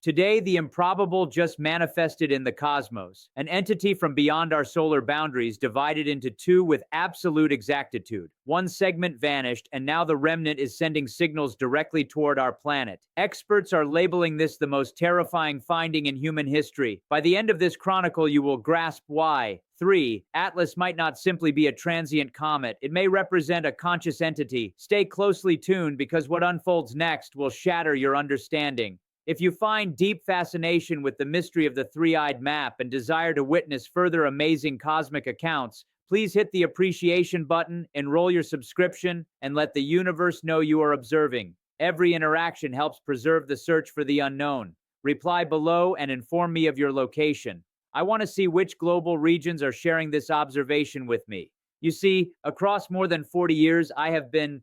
Today, the improbable just manifested in the cosmos, an entity from beyond our solar boundaries divided into two with absolute exactitude. One segment vanished, and now the remnant is sending signals directly toward our planet. Experts are labeling this the most terrifying finding in human history. By the end of this chronicle, you will grasp why. 3. Atlas might not simply be a transient comet. It may represent a conscious entity. Stay closely tuned because what unfolds next will shatter your understanding. If you find deep fascination with the mystery of the three-eyed map and desire to witness further amazing cosmic accounts, please hit the appreciation button, enroll your subscription, and let the universe know you are observing. Every interaction helps preserve the search for the unknown. Reply below and inform me of your location. I want to see which global regions are sharing this observation with me. You see, across more than 40 years, I have been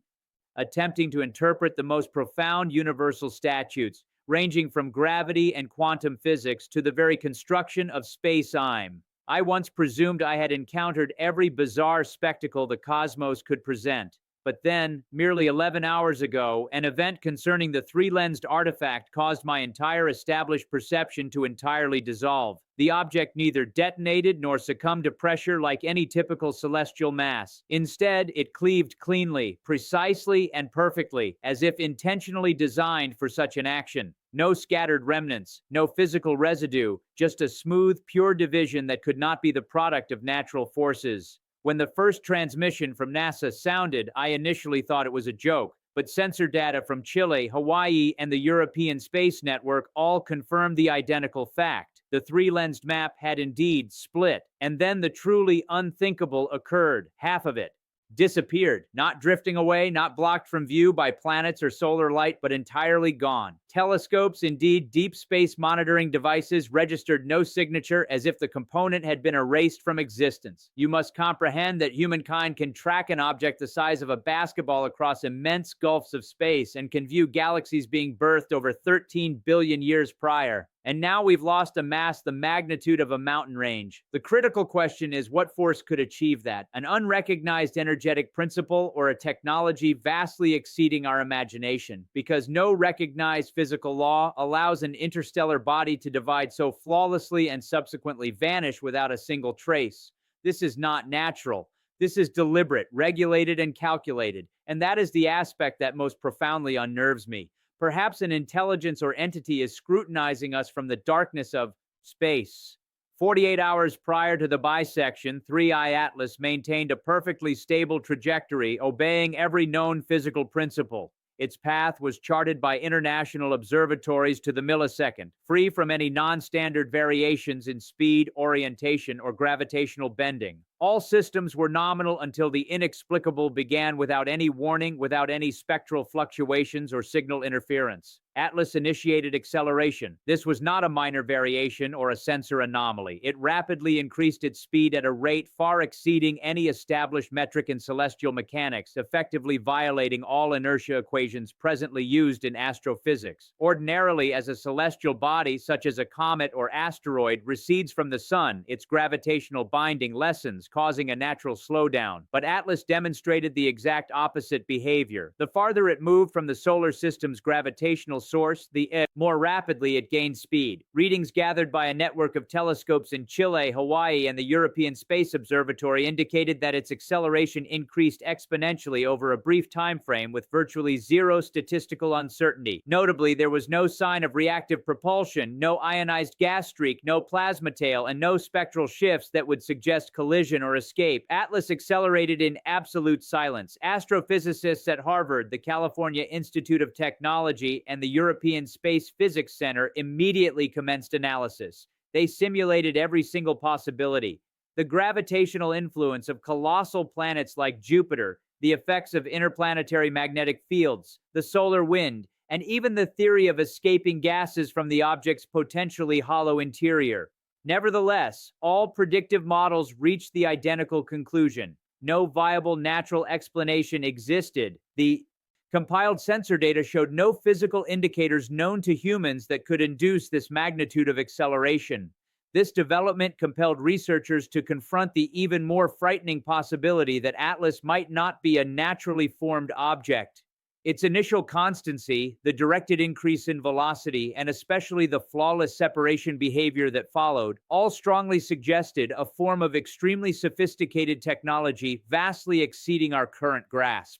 attempting to interpret the most profound universal statutes, ranging from gravity and quantum physics to the very construction of space-time. I once presumed I had encountered every bizarre spectacle the cosmos could present. But then, merely 11 hours ago, an event concerning the three-lensed artifact caused my entire established perception to entirely dissolve. The object neither detonated nor succumbed to pressure like any typical celestial mass. Instead, it cleaved cleanly, precisely, and perfectly, as if intentionally designed for such an action. No scattered remnants, no physical residue, just a smooth, pure division that could not be the product of natural forces. When the first transmission from NASA sounded, I initially thought it was a joke, but sensor data from Chile, Hawaii, and the European Space Network all confirmed the identical fact. The three-lensed map had indeed split, and then the truly unthinkable occurred. Half of it disappeared, not drifting away, not blocked from view by planets or solar light, but entirely gone. Telescopes, indeed deep space monitoring devices, registered no signature, as if the component had been erased from existence. You must comprehend that humankind can track an object the size of a basketball across immense gulfs of space and can view galaxies being birthed over 13 billion years prior. And now we've lost a mass the magnitude of a mountain range. The critical question is, what force could achieve that? An unrecognized energetic principle or a technology vastly exceeding our imagination? Because no recognized physical law allows an interstellar body to divide so flawlessly and subsequently vanish without a single trace. This is not natural. This is deliberate, regulated, and calculated. And that is the aspect that most profoundly unnerves me. Perhaps an intelligence or entity is scrutinizing us from the darkness of space. 48 hours prior to the bisection, 3I Atlas maintained a perfectly stable trajectory, obeying every known physical principle. Its path was charted by international observatories to the millisecond, free from any non-standard variations in speed, orientation, or gravitational bending. All systems were nominal until the inexplicable began without any warning, without any spectral fluctuations or signal interference. Atlas initiated acceleration. This was not a minor variation or a sensor anomaly. It rapidly increased its speed at a rate far exceeding any established metric in celestial mechanics, effectively violating all inertia equations presently used in astrophysics. Ordinarily, as a celestial body, such as a comet or asteroid, recedes from the sun, its gravitational binding lessens, causing a natural slowdown. But Atlas demonstrated the exact opposite behavior. The farther it moved from the solar system's gravitational source, the more rapidly it gained speed. Readings gathered by a network of telescopes in Chile, Hawaii, and the European Space Observatory indicated that its acceleration increased exponentially over a brief time frame with virtually zero statistical uncertainty. Notably, there was no sign of reactive propulsion, no ionized gas streak, no plasma tail, and no spectral shifts that would suggest collision or escape. Atlas accelerated in absolute silence. Astrophysicists at Harvard, the California Institute of Technology, and the European Space Physics Center immediately commenced analysis. They simulated every single possibility. The gravitational influence of colossal planets like Jupiter, the effects of interplanetary magnetic fields, the solar wind, and even the theory of escaping gases from the object's potentially hollow interior. Nevertheless, all predictive models reached the identical conclusion. No viable natural explanation existed. The compiled sensor data showed no physical indicators known to humans that could induce this magnitude of acceleration. This development compelled researchers to confront the even more frightening possibility that Atlas might not be a naturally formed object. Its initial constancy, the directed increase in velocity, and especially the flawless separation behavior that followed, all strongly suggested a form of extremely sophisticated technology vastly exceeding our current grasp.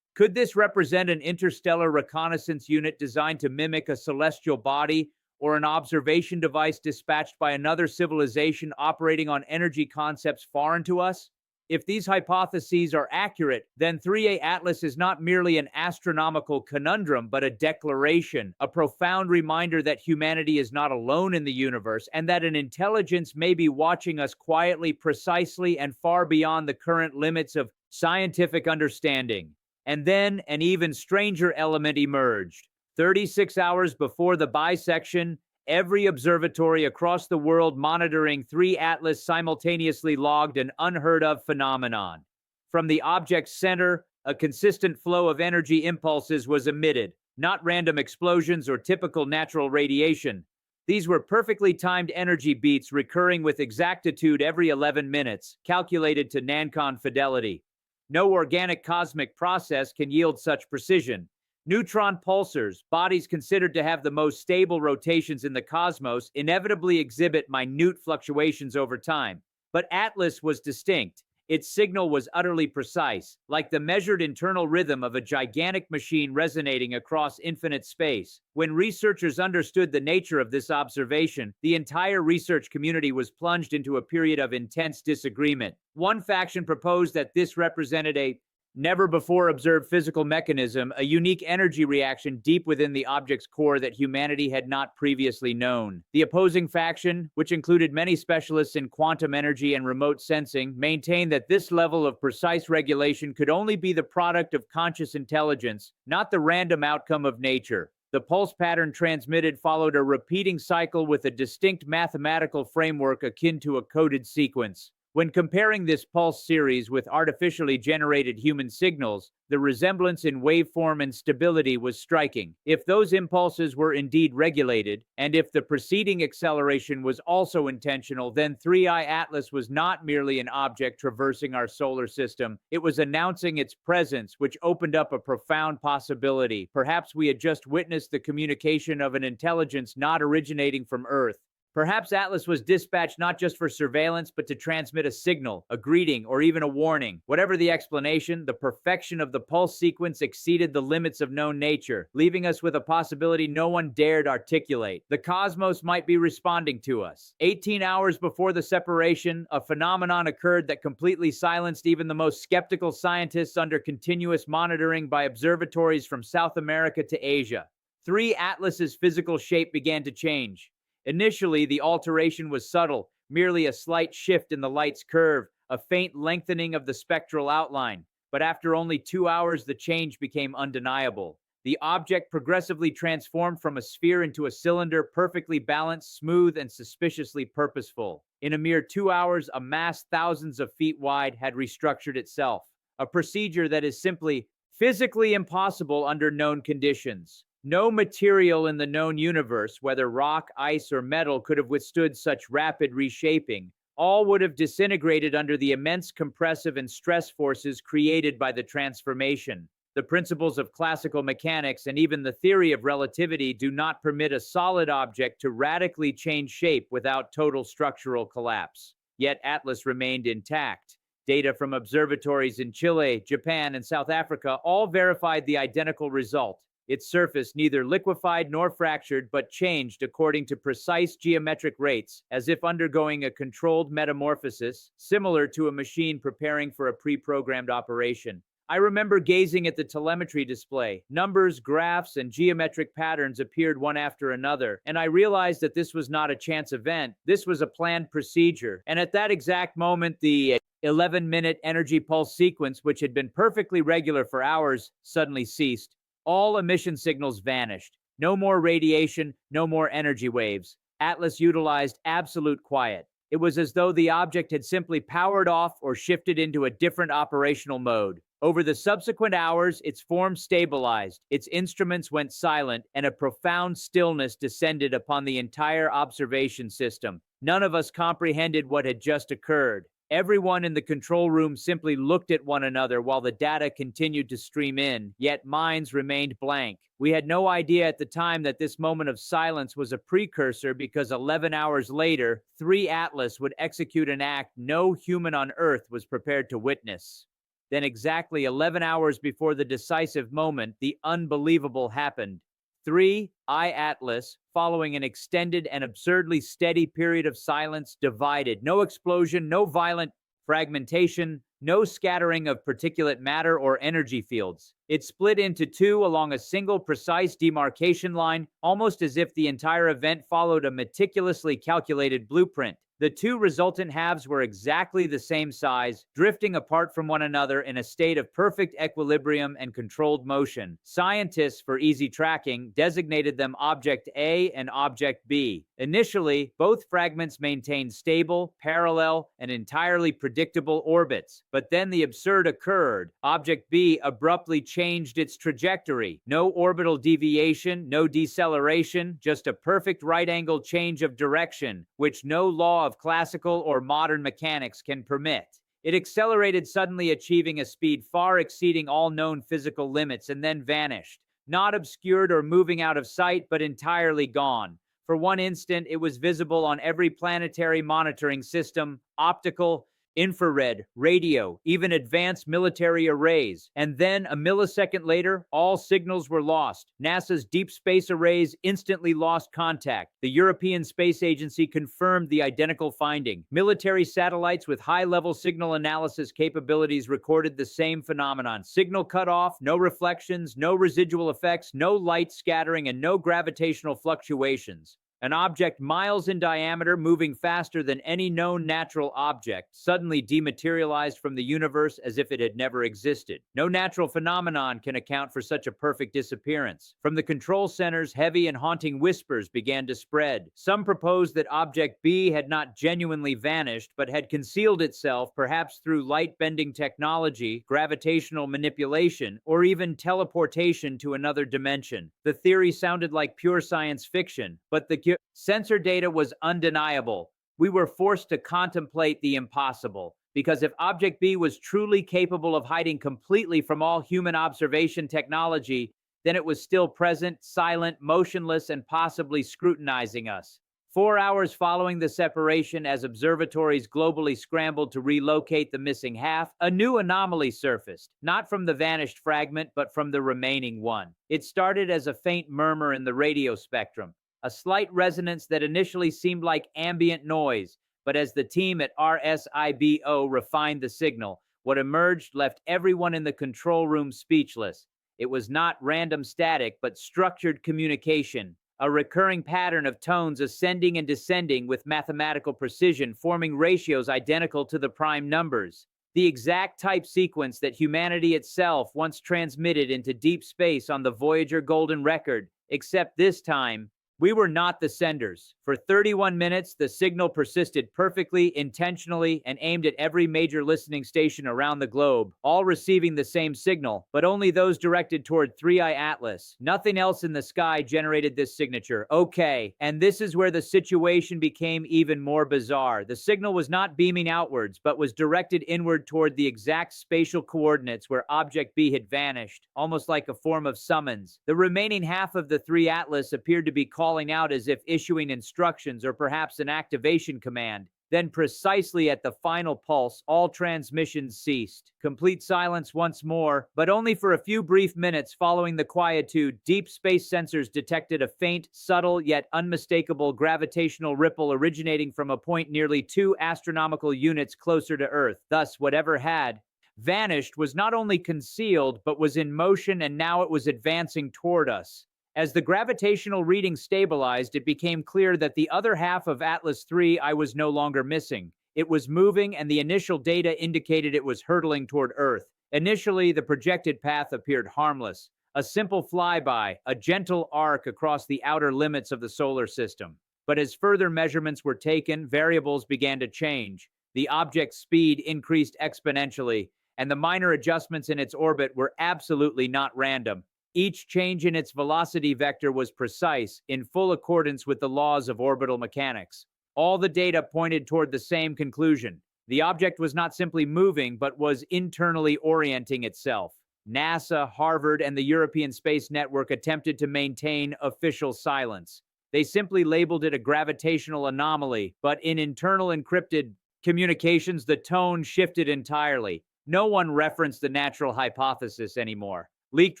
Could this represent an interstellar reconnaissance unit designed to mimic a celestial body, or an observation device dispatched by another civilization operating on energy concepts foreign to us? If these hypotheses are accurate, then 3A Atlas is not merely an astronomical conundrum, but a declaration, a profound reminder that humanity is not alone in the universe, and that an intelligence may be watching us quietly, precisely, and far beyond the current limits of scientific understanding. And then an even stranger element emerged. 36 hours before the bisection, every observatory across the world monitoring 3 Atlas simultaneously logged an unheard-of phenomenon. From the object's center, a consistent flow of energy impulses was emitted, not random explosions or typical natural radiation. These were perfectly timed energy beats recurring with exactitude every 11 minutes, calculated to nancon fidelity. No organic cosmic process can yield such precision. Neutron pulsars, bodies considered to have the most stable rotations in the cosmos, inevitably exhibit minute fluctuations over time. But Atlas was distinct. Its signal was utterly precise, like the measured internal rhythm of a gigantic machine resonating across infinite space. When researchers understood the nature of this observation, the entire research community was plunged into a period of intense disagreement. One faction proposed that this represented a never-before-observed physical mechanism, a unique energy reaction deep within the object's core that humanity had not previously known. The opposing faction, which included many specialists in quantum energy and remote sensing, maintained that this level of precise regulation could only be the product of conscious intelligence, not the random outcome of nature. The pulse pattern transmitted followed a repeating cycle with a distinct mathematical framework akin to a coded sequence. When comparing this pulse series with artificially generated human signals, the resemblance in waveform and stability was striking. If those impulses were indeed regulated, and if the preceding acceleration was also intentional, then 3I Atlas was not merely an object traversing our solar system. It was announcing its presence, which opened up a profound possibility. Perhaps we had just witnessed the communication of an intelligence not originating from Earth. Perhaps Atlas was dispatched not just for surveillance, but to transmit a signal, a greeting, or even a warning. Whatever the explanation, the perfection of the pulse sequence exceeded the limits of known nature, leaving us with a possibility no one dared articulate. The cosmos might be responding to us. 18 hours before the separation, a phenomenon occurred that completely silenced even the most skeptical scientists under continuous monitoring by observatories from South America to Asia. 3 Atlas's physical shape began to change. Initially, the alteration was subtle, merely a slight shift in the light's curve, a faint lengthening of the spectral outline. But after only 2 hours, the change became undeniable. The object progressively transformed from a sphere into a cylinder, perfectly balanced, smooth, and suspiciously purposeful. In a mere 2 hours, a mass thousands of feet wide had restructured itself, a procedure that is simply physically impossible under known conditions. No material in the known universe, whether rock, ice, or metal, could have withstood such rapid reshaping. All would have disintegrated under the immense compressive and stress forces created by the transformation. The principles of classical mechanics and even the theory of relativity do not permit a solid object to radically change shape without total structural collapse. Yet Atlas remained intact. Data from observatories in Chile, Japan, and South Africa all verified the identical result. Its surface neither liquefied nor fractured, but changed according to precise geometric rates, as if undergoing a controlled metamorphosis, similar to a machine preparing for a pre-programmed operation. I remember gazing at the telemetry display. Numbers, graphs, and geometric patterns appeared one after another, and I realized that this was not a chance event. This was a planned procedure. And at that exact moment, the 11-minute energy pulse sequence, which had been perfectly regular for hours, suddenly ceased. All emission signals vanished. No more radiation, no more energy waves. Atlas utilized absolute quiet. It was as though the object had simply powered off or shifted into a different operational mode. Over the subsequent hours, its form stabilized, its instruments went silent, and a profound stillness descended upon the entire observation system. None of us comprehended what had just occurred. Everyone in the control room simply looked at one another while the data continued to stream in, yet minds remained blank. We had no idea at the time that this moment of silence was a precursor, because 11 hours later, 3 Atlas would execute an act no human on Earth was prepared to witness. Then exactly 11 hours before the decisive moment, the unbelievable happened. 3 Atlas, following an extended and absurdly steady period of silence, divided. No explosion, no violent fragmentation, no scattering of particulate matter or energy fields. It split into 2 along a single precise demarcation line, almost as if the entire event followed a meticulously calculated blueprint. The 2 resultant halves were exactly the same size, drifting apart from one another in a state of perfect equilibrium and controlled motion. Scientists, for easy tracking, designated them Object A and Object B. Initially, both fragments maintained stable, parallel, and entirely predictable orbits. But then the absurd occurred. Object B abruptly changed its trajectory. No orbital deviation, no deceleration, just a perfect right-angle change of direction, which no law of classical or modern mechanics can permit. It accelerated, suddenly achieving a speed far exceeding all known physical limits, and then vanished. Not obscured or moving out of sight, but entirely gone. For one instant, it was visible on every planetary monitoring system, optical, infrared, radio, even advanced military arrays. And then, a millisecond later, all signals were lost. NASA's deep space arrays instantly lost contact. The European Space Agency confirmed the identical finding. Military satellites with high-level signal analysis capabilities recorded the same phenomenon. Signal cut off, no reflections, no residual effects, no light scattering, and no gravitational fluctuations. An object miles in diameter, moving faster than any known natural object, suddenly dematerialized from the universe as if it had never existed. No natural phenomenon can account for such a perfect disappearance. From the control centers, heavy and haunting whispers began to spread. Some proposed that Object B had not genuinely vanished, but had concealed itself, perhaps through light-bending technology, gravitational manipulation, or even teleportation to another dimension. The theory sounded like pure science fiction, but the sensor data was undeniable. We were forced to contemplate the impossible, because if Object B was truly capable of hiding completely from all human observation technology, then it was still present, silent, motionless, and possibly scrutinizing us. 4 hours following the separation, as observatories globally scrambled to relocate the missing half, a new anomaly surfaced, not from the vanished fragment, but from the remaining one. It started as a faint murmur in the radio spectrum, a slight resonance that initially seemed like ambient noise, but as the team at RSIBO refined the signal, what emerged left everyone in the control room speechless. It was not random static, but structured communication, a recurring pattern of tones ascending and descending with mathematical precision, forming ratios identical to the prime numbers. The exact type sequence that humanity itself once transmitted into deep space on the Voyager Golden Record, except this time, we were not the senders. For 31 minutes, the signal persisted perfectly, intentionally, and aimed at every major listening station around the globe, all receiving the same signal, but only those directed toward 3i Atlas. Nothing else in the sky generated this signature. Okay, and this is where the situation became even more bizarre. The signal was not beaming outwards, but was directed inward toward the exact spatial coordinates where Object B had vanished, almost like a form of summons. The remaining half of the 3 Atlas appeared to be calling out as if issuing instructions or perhaps an activation command. Then, precisely at the final pulse, all transmissions ceased. Complete silence once more, but only for a few brief minutes. Following the quietude, deep space sensors detected a faint, subtle, yet unmistakable gravitational ripple originating from a point nearly 2 astronomical units closer to Earth. Thus, whatever had vanished was not only concealed, but was in motion, and now it was advancing toward us. As the gravitational reading stabilized, it became clear that the other half of Atlas 3I was no longer missing. It was moving, and the initial data indicated it was hurtling toward Earth. Initially, the projected path appeared harmless, a simple flyby, a gentle arc across the outer limits of the solar system. But as further measurements were taken, variables began to change. The object's speed increased exponentially, and the minor adjustments in its orbit were absolutely not random. Each change in its velocity vector was precise, in full accordance with the laws of orbital mechanics. All the data pointed toward the same conclusion. The object was not simply moving, but was internally orienting itself. NASA, Harvard, and the European Space Network attempted to maintain official silence. They simply labeled it a gravitational anomaly, but in internal encrypted communications, the tone shifted entirely. No one referenced the natural hypothesis anymore. Leaked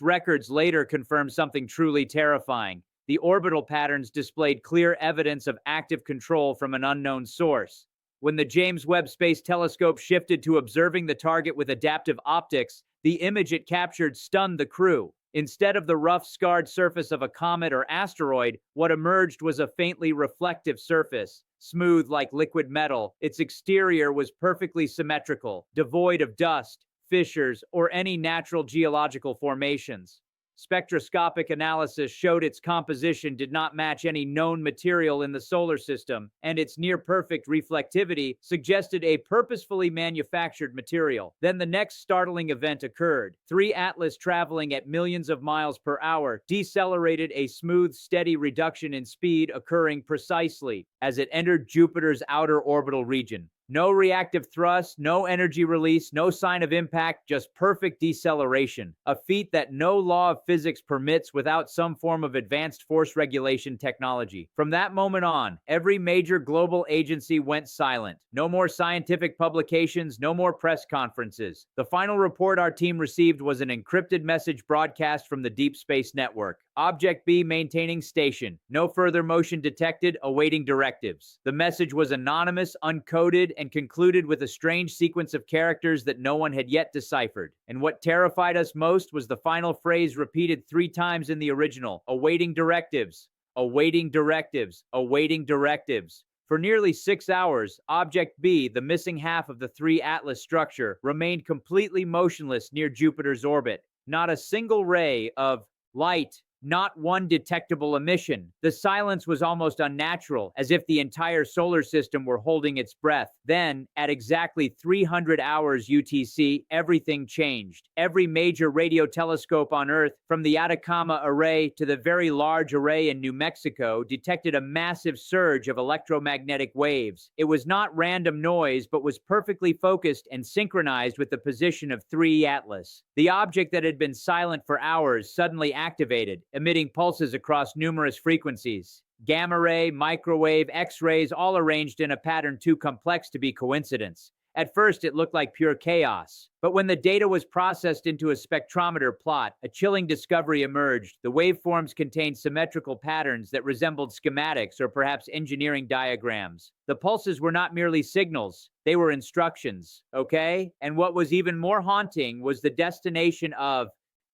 records later confirmed something truly terrifying. The orbital patterns displayed clear evidence of active control from an unknown source. When the James Webb Space Telescope shifted to observing the target with adaptive optics, the image it captured stunned the crew. Instead of the rough, scarred surface of a comet or asteroid, what emerged was a faintly reflective surface. Smooth like liquid metal, its exterior was perfectly symmetrical, devoid of dust, fissures, or any natural geological formations. Spectroscopic analysis showed its composition did not match any known material in the solar system, and its near-perfect reflectivity suggested a purposefully manufactured material. Then the next startling event occurred. 3 Atlas traveling at millions of miles per hour decelerated, a smooth, steady reduction in speed occurring precisely as it entered Jupiter's outer orbital region. No reactive thrust, no energy release, no sign of impact, just perfect deceleration. A feat that no law of physics permits without some form of advanced force regulation technology. From that moment on, every major global agency went silent. No more scientific publications, no more press conferences. The final report our team received was an encrypted message broadcast from the Deep Space Network. Object B maintaining station. No further motion detected, awaiting directives. The message was anonymous, uncoded, and concluded with a strange sequence of characters that no one had yet deciphered. And what terrified us most was the final phrase repeated 3 times in the original: awaiting directives, awaiting directives, awaiting directives. For nearly 6 hours, Object B, the missing half of the 3 Atlas structure, remained completely motionless near Jupiter's orbit. Not a single ray of light, not one detectable emission. The silence was almost unnatural, as if the entire solar system were holding its breath. Then, at exactly 300 hours UTC, everything changed. Every major radio telescope on Earth, from the Atacama Array to the Very Large Array in New Mexico, detected a massive surge of electromagnetic waves. It was not random noise, but was perfectly focused and synchronized with the position of 3 Atlas. The object that had been silent for hours suddenly activated, emitting pulses across numerous frequencies. Gamma ray, microwave, X-rays, all arranged in a pattern too complex to be coincidence. At first, it looked like pure chaos. But when the data was processed into a spectrometer plot, a chilling discovery emerged. The waveforms contained symmetrical patterns that resembled schematics or perhaps engineering diagrams. The pulses were not merely signals, they were instructions, okay? And what was even more haunting was the destination of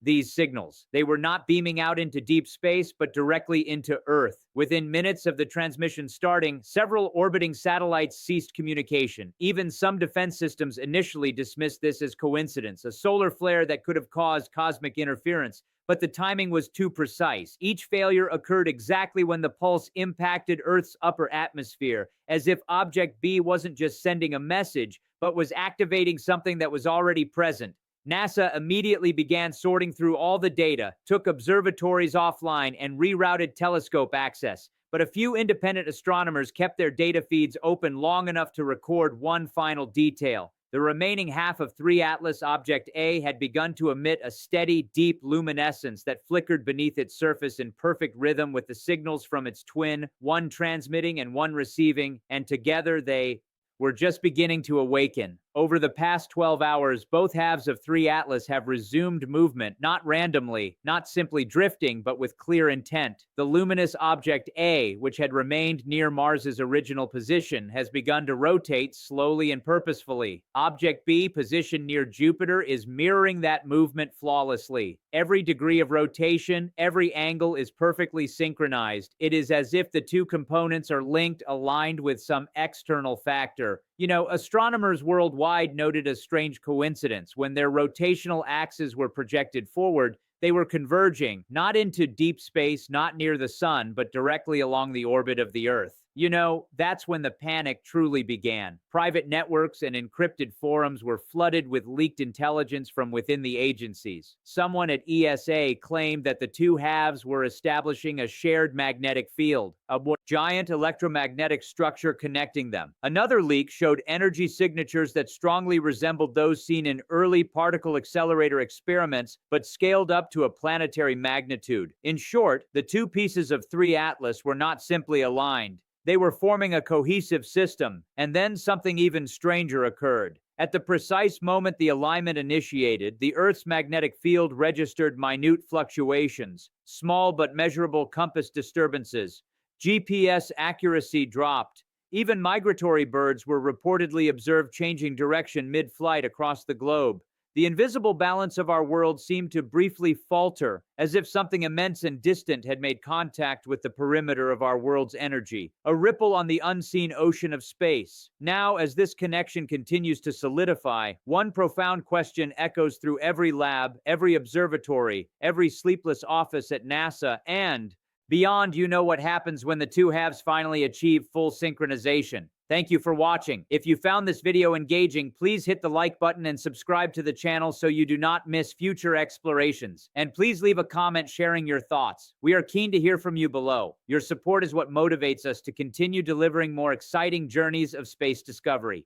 these signals. They were not beaming out into deep space, but directly into Earth. Within minutes of the transmission starting, several orbiting satellites ceased communication. Even some defense systems initially dismissed this as coincidence, a solar flare that could have caused cosmic interference. But the timing was too precise. Each failure occurred exactly when the pulse impacted Earth's upper atmosphere, as if Object B wasn't just sending a message, but was activating something that was already present. NASA immediately began sorting through all the data, took observatories offline, and rerouted telescope access. But a few independent astronomers kept their data feeds open long enough to record one final detail. The remaining half of 3 Atlas Object A had begun to emit a steady, deep luminescence that flickered beneath its surface in perfect rhythm with the signals from its twin, one transmitting and one receiving, and together they were just beginning to awaken. Over the past 12 hours, both halves of 3 Atlas have resumed movement, not randomly, not simply drifting, but with clear intent. The luminous Object A, which had remained near Mars's original position, has begun to rotate slowly and purposefully. Object B, positioned near Jupiter, is mirroring that movement flawlessly. Every degree of rotation, every angle is perfectly synchronized. It is as if the two components are linked, aligned with some external factor. You know, astronomers worldwide noted a strange coincidence. When their rotational axes were projected forward, they were converging, not into deep space, not near the sun, but directly along the orbit of the Earth. You know, that's when the panic truly began. Private networks and encrypted forums were flooded with leaked intelligence from within the agencies. Someone at ESA claimed that the two halves were establishing a shared magnetic field, a giant electromagnetic structure connecting them. Another leak showed energy signatures that strongly resembled those seen in early particle accelerator experiments, but scaled up to a planetary magnitude. In short, the two pieces of 3 Atlas were not simply aligned. They were forming a cohesive system, and then something even stranger occurred. At the precise moment the alignment initiated, the Earth's magnetic field registered minute fluctuations, small but measurable compass disturbances. GPS accuracy dropped. Even migratory birds were reportedly observed changing direction mid-flight across the globe. The invisible balance of our world seemed to briefly falter, as if something immense and distant had made contact with the perimeter of our world's energy, a ripple on the unseen ocean of space. Now, as this connection continues to solidify, one profound question echoes through every lab, every observatory, every sleepless office at NASA, and beyond. You know what happens when the two halves finally achieve full synchronization. Thank you for watching. If you found this video engaging, please hit the like button and subscribe to the channel so you do not miss future explorations. And please leave a comment sharing your thoughts. We are keen to hear from you below. Your support is what motivates us to continue delivering more exciting journeys of space discovery.